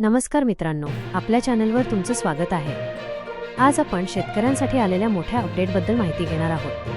नमस्कार मित्रांनो, आपल्या चॅनलवर तुमचं स्वागत आहे। आज आपण शेतकऱ्यांसाठी आलेल्या मोठ्या अपडेटबद्दल माहिती घेणार आहोत।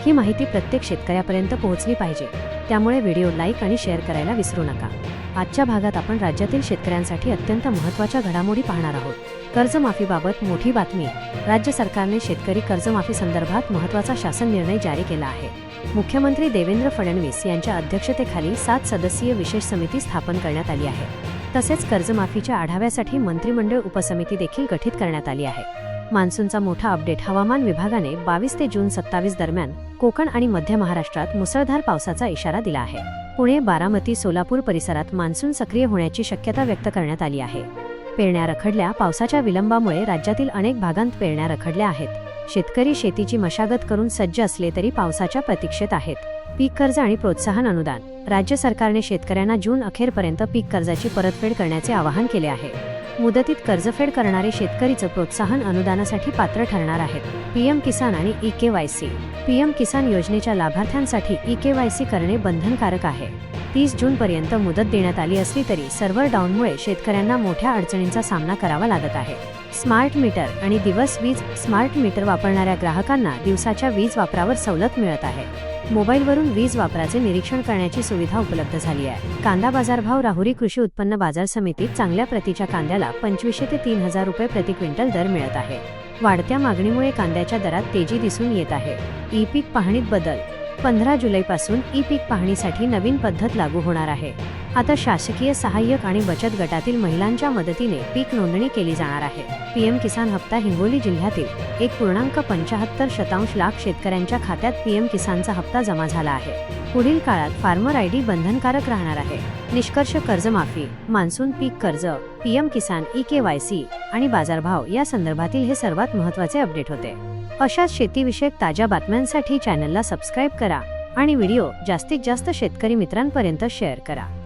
ही माहिती प्रत्येक शेतकऱ्यापर्यंत पोहोचली पाहिजे, त्यामुळे व्हिडिओ लाईक आणि शेअर करायला विसरू नका। आजच्या भागात आपण राज्यातील शेतकऱ्यांसाठी अत्यंत महत्त्वाच्या घडामोडी पाहणार आहोत। कर्जमाफीबाबत मोठी बातमी। राज्य सरकारने शेतकरी कर्जमाफी संदर्भात महत्त्वाचा शासन निर्णय जारी केला आहे। मुख्यमंत्री देवेंद्र फडणवीस यांच्या अध्यक्षतेखाली 7 सदस्यीय विशेष समिती स्थापन करण्यात आली आहे। तसेच कर्जमाफीच्या आढाव्यासाठी मंत्रिमंडळ उपसमिती देखील गठीत करण्यात आली आहे। मान्सूनचा मोठा अपडेट। हवामान विभागाने 22 ते जून 27 दरम्यान कोकण आणि मध्य महाराष्ट्रात मुसळधार पावसाचा इशारा दिला आहे। पुणे, बारामती, सोलापूर परिसरात मान्सून सक्रिय होण्याची शक्यता व्यक्त करण्यात आली आहे। पेरण्या रखडल्या। पावसाच्या विलंबामुळे राज्यातील अनेक भागांत पेरण्या रखडल्या आहेत। शेतकरी शेतीची मशागत करून सज्ज असले तरी पावसाच्या प्रतीक्षेत आहेत। पीक कर्ज आणि प्रोत्साहन अनुदान। राज्य सरकारने शेतकऱ्यांना जून अखेरपर्यंत पीक कर्जाची परतफेड करण्याचे आवाहन केले आहे। मुदतीत कर्जफेड करणारे शेतकरीच प्रोत्साहन अनुदानासाठी पात्र ठरणार आहेत। पीएम किसान आणि ई-केवायसी। पीएम किसान योजनेच्या लाभार्थ्यांसाठी ई-केवायसी करणे बंधनकारक आहे। 30 जूनपर्यंत मुदत देण्यात आली असली तरी सर्व्हर डाऊनमुळे शेतकऱ्यांना मोठ्या अडचणींचा सामना करावा लागत आहे। स्मार्ट मीटर आणि दिवस वीज। स्मार्ट मीटर वापरणाऱ्या ग्राहकांना दिवसाच्या वीज वापरावर सवलत मिळत आहे। मोबाईलवरून वीज वापराचे निरीक्षण करण्याची सुविधा उपलब्ध झाली आहे। कांदा बाजारभाव। राहुरी कृषी उत्पन्न बाजार समितीत चांगल्या प्रतीच्या कांद्याला 2500 ते 3000 रुपये प्रति क्विंटल दर मिळत आहे। वाढत्या मागणीमुळे कांद्याच्या दरात तेजी दिसून येत आहे। ई-पीक पाहणीत बदल। 15 जुलैपासून ई-पीक पाहणीसाठी नवीन पद्धत लागू होणार आहे। आता शासकीय सहाय्यक आणि बचत गटातील महिलांच्या मदतीने पीक नोंदणी केली जाणार आहे। पीएम किसान हप्ता। हिंगोली जिल्ह्यातील 1.75 लाख शेतकऱ्यांच्या खात्यात पीएम किसानचा हप्ता जमा झाला आहे। पुढील काळात फार्मर आयडी बंधनकारक राहणार आहे। निष्कर्ष। कर्जमाफी, मान्सून, पीक कर्ज, पीएम किसान, ई-केवायसी आणि बाजारभाव या संदर्भातील हे सर्वात महत्त्वाचे अपडेट होते। अशाच शेतीविषयक ताज्या बातम्यांसाठी चॅनलला सबस्क्राईब करा आणि व्हिडिओ जास्तीत जास्त शेतकरी मित्रांपर्यंत शेअर करा।